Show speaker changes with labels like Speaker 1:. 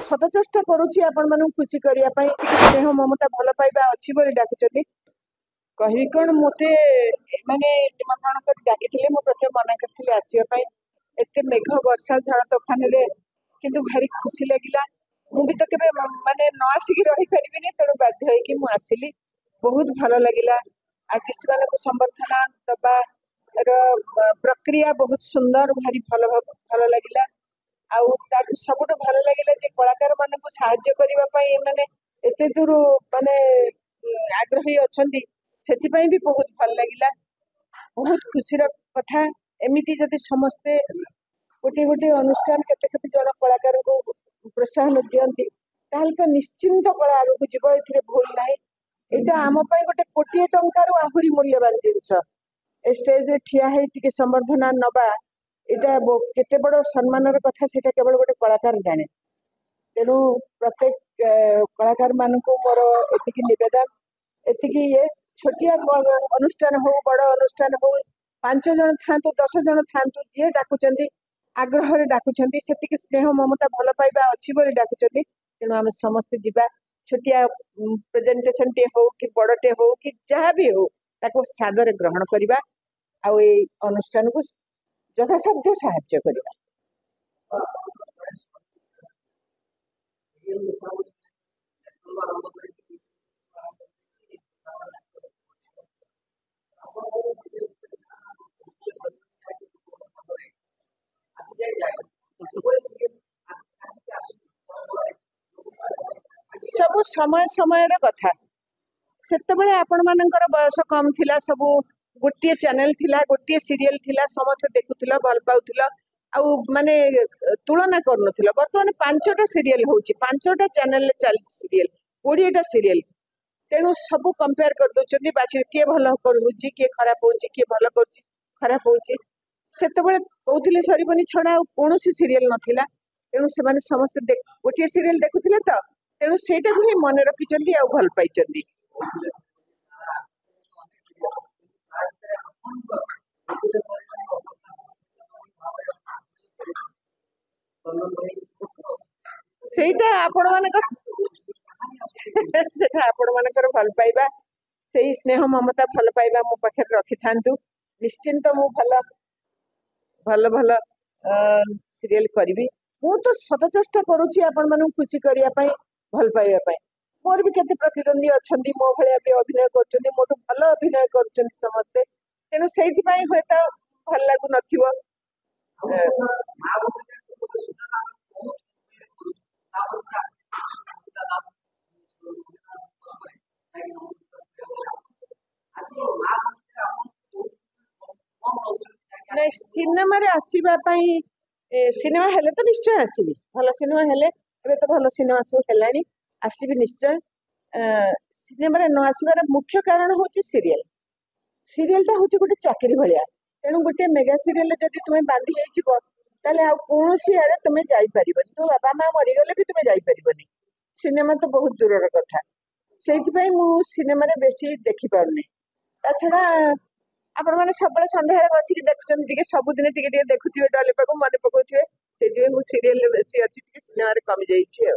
Speaker 1: सत चेष्टा करुच्ची आपण मानू खुशी करने स्नेह ममता भल पाइबा अच्छी बोली डाकुचंदी कही कौन मते माने निमंत्रण कर डाकी मु प्रथम मना करथिले आसीबा एते मेघ वर्षा झाड़ तोफान रे किंतु भारी खुशी लगिला मु भी तो केबे माने न आसिक रही परिबिनी तेणु बाध्य होइकी मु आसिली बहुत भल लगिला आर्टिस्ट मानक संबर्धना दबा प्रक्रिया बहुत सुंदर भारी भल भल लगिला आउ ताठू सबुठु भल लगिला जे कलाकार मानक साहाय्य करबा पई माने एते दूर माने आग्रही अछंती सेथिपई भी बहुत भल लगिला बहुत खुशी कथा एमिति जदि समस्ते गोटे गोटे अनुष्ठान केते केते जन कलाकार को प्रोत्साहन दियंती ताहले तो निश्चिंत कला आगु को जीव एथिरे भूल नाही एटा आम पई गोटे कोटी टंकार आहुरी मूल्यवान जिंस ए स्टेज रे ठिया है टिके संबर्धना नबा एटा केते बड़ सम्मानर कथा सेटा केवल गोटे कलाकार जाने तेणु प्रत्येक कलाकार मानकु मोर एतिकी निवेदन एतिकी ये छोटिया अनुष्ठान हो बड़ अनुष्ठान हो 5 जन थांतु 10 जन थांतु जे डाकुचंदी आग्रह रे डाकुचंदी सेतिकी स्नेह ममता भल पाइबा अच्छी बोली डाकुचंदी तेणु आम समस्ते जिबा छोटिया प्रेजेंटेशन टे हो कि बड़टे हो कि जहाँ भी हो ताको सादर ग्रहण करबा आ ए अनुष्ठान को यथासाध्य साहाय्य करबा सब समय समय कथा सेतबेले आपण मानकर बयस कम थिला सब गोटे चैनल थिला गोटे सीरियल थिला समस्त देखुथिला भल पाउथिला आउ माने तुलना करनुथिला वर्तमान 5टा सीरियल होची 5टा चैनल चल सीरियल 20टा सीरियल तेणु सब कंपेयर कर दोचंदी बाची के भल करूची के खराब होची के भल करूची खराब होची सेतबेले कहउथिले सरीबनी छडा कोनोसी सीरियल नथिला तेणु से माने समस्त गोटे सीरियल देखुथिले त तेणु सेटा को ही मन रखिचंदी आ भल पाइचंदी सेटा आपण मानकर सेटा आपण मानकर भल पाइबा सेही स्नेह ममता भल पाइबा मो पाखे रखि थांतु निश्चिंत मु भल भल भल सीरियल करी मु तो सत चेष्टा करुच्ची आपण मानू खुशी करने भल पाइबा मोर भी केते प्रतिद्वंदी अछंती मो भलिया भी अभिनय करछंती मोटू भल अभिनय करछंती समस्ते तेणु सेठी पई होता भल लागु नथिवो नहीं सिनेमा रे आसीबा पई सिनेमा हेले तो निश्चय आसीबी भल सिनेमा हेले एबे तो भल सिनेमा सब हेलानी आसीबी निश्चय सिनेमा रे न आसीबार मुख्य कारण होची सीरियल सीरियलटा होची गोटे चाकरी भलिया तेणु गोटे मेगा सीरियल जदि तुमे बांधी जाइछिबो ताले आ कोनोसी आड़े तुमे जाई परिबनी तो बाबा माँ मरी गले भी तुमे जाई परिबनी सिनेमा तो बहुत दूरर कथा सेति पई मु सिनेमा रे बेसी देखि पारनी ता छडा आपण माने सबले संध्या बसिक देखुचंदी टिके सबुदिन टिके टिके देखुथिबे डले पाको मन पकोथिबे सेति मु सीरियल रे बेसी अछि टिके सिनेमा रे कमी जाइछि।